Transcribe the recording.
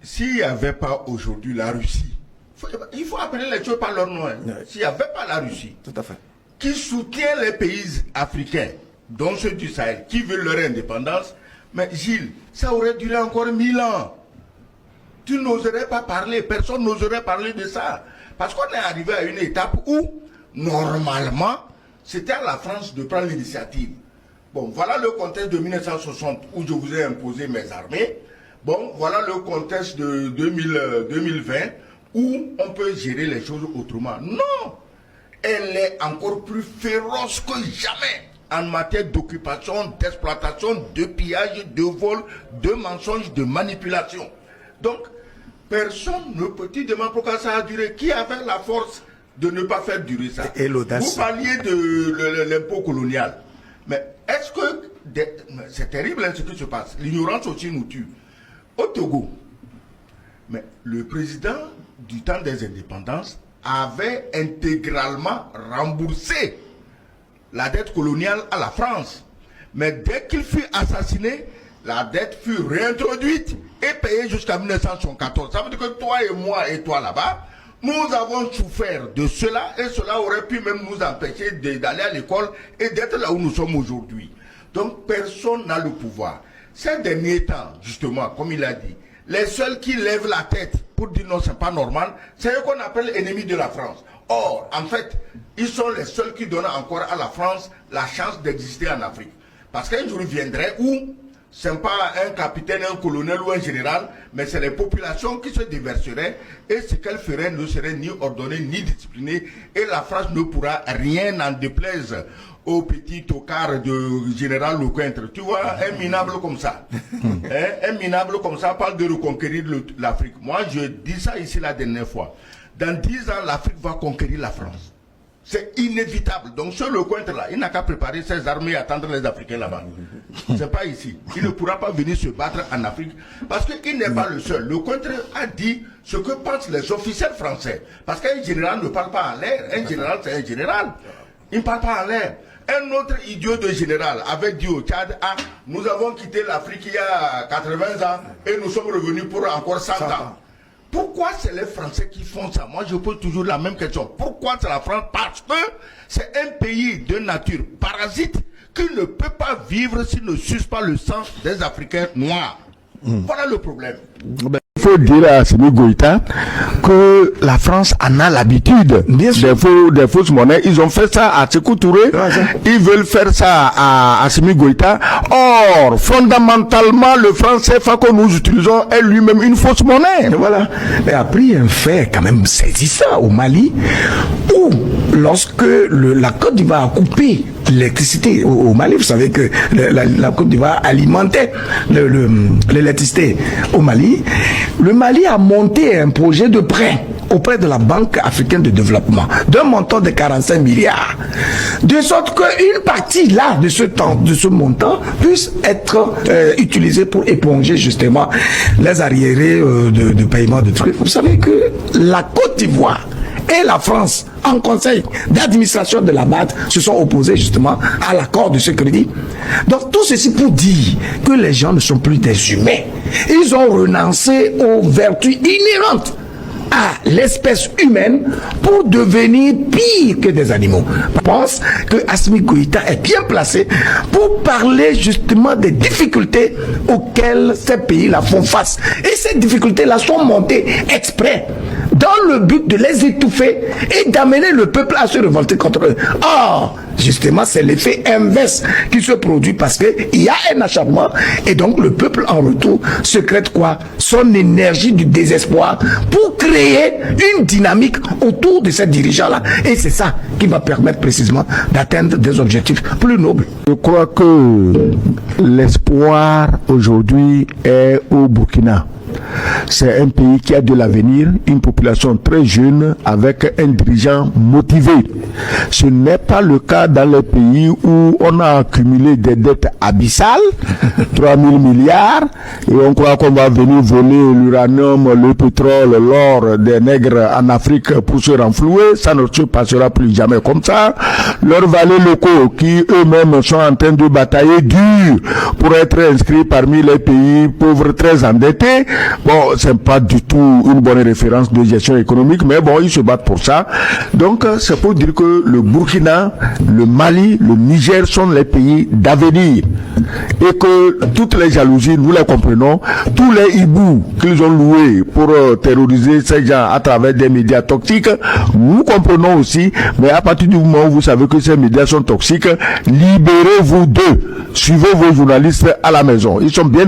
s'il n'y avait pas aujourd'hui la Russie, il faut appeler les choses par leur nom. S'il n'y avait pas la Russie, tout à fait, qui soutient les pays africains, dont ceux du Sahel, qui veulent leur indépendance, mais Gilles, ça aurait duré encore 1000 ans. Tu n'oserais pas parler, personne n'oserait parler de ça. Parce qu'on est arrivé à une étape où, normalement, c'était à la France de prendre l'initiative. Bon, voilà le contexte de 1960 où je vous ai imposé mes armées. Bon, voilà le contexte de 2020 où on peut gérer les choses autrement. Non! Elle est encore plus féroce que jamais en matière d'occupation, d'exploitation, de pillage, de vol, de mensonges, de manipulation. Donc, personne ne peut dire demain pourquoi ça a duré. Qui avait la force de ne pas faire durer ça? Et l'audace. Vous parliez de l'impôt colonial. Mais est-ce que... C'est terrible hein, ce qui se passe. L'ignorance aussi nous tue. Au Togo, mais le président du temps des indépendances avait intégralement remboursé la dette coloniale à la France. Mais dès qu'il fut assassiné, la dette fut réintroduite et payée jusqu'à 1974. Ça veut dire que toi et moi et toi là-bas, nous avons souffert de cela et cela aurait pu même nous empêcher d'aller à l'école et d'être là où nous sommes aujourd'hui. Donc personne n'a le pouvoir. Ces derniers temps, justement, comme il a dit, les seuls qui lèvent la tête pour dire non, c'est pas normal, c'est eux qu'on appelle ennemis de la France. Or, en fait, ils sont les seuls qui donnent encore à la France la chance d'exister en Afrique. Parce qu'un jour viendrait où ce n'est pas un capitaine, un colonel ou un général, mais c'est les populations qui se déverseraient et ce qu'elles feraient ne serait ni ordonné ni discipliné et la France ne pourra rien en déplaise au petit tocard de général Lecointre. Tu vois, un minable comme ça, un minable comme ça parle de reconquérir l'Afrique. Moi, je dis ça ici la dernière fois. Dans 10 ans, l'Afrique va conquérir la France. C'est inévitable. Donc, ce Lecointre-là, il n'a qu'à préparer ses armées et attendre les Africains là-bas. C'est pas ici. Il ne pourra pas venir se battre en Afrique parce qu'il n'est pas le seul. Lecointre a dit ce que pensent les officiels français. Parce qu'un général ne parle pas en l'air. Un général, c'est un général. Il ne parle pas en l'air. Un autre idiot de général avait dit au Tchad, ah, nous avons quitté l'Afrique il y a 80 ans et nous sommes revenus pour encore 100 ans. Pourquoi c'est les Français qui font ça? Moi, je pose toujours la même question. Pourquoi c'est la France? Parce que c'est un pays de nature parasite qui ne peut pas vivre s'il ne suce pas le sang des Africains noirs. Voilà le problème. Il faut dire à Assimi Goïta que la France en a l'habitude des fausses monnaies. Ils ont fait ça à Sékou Touré, ils veulent faire ça à Assimi Goïta. Or, fondamentalement, le franc CFA que nous utilisons est lui-même une fausse monnaie. Et voilà. Mais a pris un fait quand même saisissant au Mali, où lorsque la Côte d'Ivoire a coupé l'électricité au Mali, vous savez que la Côte d'Ivoire alimentait l'électricité au Mali. Le Mali a monté un projet de prêt auprès de la Banque africaine de développement d'un montant de 45 milliards. De sorte qu'une partie là de ce montant puisse être utilisée pour éponger justement les arriérés de paiement de trucs. Vous savez que la Côte d'Ivoire et la France, en conseil d'administration de la BAD, se sont opposés justement à l'accord de ce crédit. Donc tout ceci pour dire que les gens ne sont plus des humains. Ils ont renoncé aux vertus inhérentes à l'espèce humaine pour devenir pire que des animaux. Je pense que Assimi Goïta est bien placé pour parler justement des difficultés auxquelles ces pays-là font face. Et ces difficultés-là sont montées exprès dans le but de les étouffer et d'amener le peuple à se révolter contre eux. Or, justement, c'est l'effet inverse qui se produit parce qu'il y a un acharnement et donc le peuple en retour secrète quoi? Son énergie du désespoir pour créer une dynamique autour de ces dirigeants-là. Et c'est ça qui va permettre précisément d'atteindre des objectifs plus nobles. Je crois que l'espoir aujourd'hui est au Burkina. C'est un pays qui a de l'avenir, une population très jeune avec un dirigeant motivé. Ce n'est pas le cas dans les pays où on a accumulé des dettes abyssales, 3 000 milliards, et on croit qu'on va venir voler l'uranium, le pétrole, l'or des nègres en Afrique pour se renflouer. Ça ne se passera plus jamais comme ça. Leurs valets locaux qui eux-mêmes sont en train de batailler dur pour être inscrits parmi les pays pauvres très endettés Bon, c'est pas du tout une bonne référence de gestion économique, mais bon, ils se battent pour ça. Donc, c'est pour dire que le Burkina, le Mali, le Niger sont les pays d'avenir. Et que toutes les jalousies, nous les comprenons, tous les hiboux qu'ils ont loués pour terroriser ces gens à travers des médias toxiques, nous comprenons aussi, mais à partir du moment où vous savez que ces médias sont toxiques, libérez-vous d'eux. Suivez vos journalistes à la maison. Ils sont bien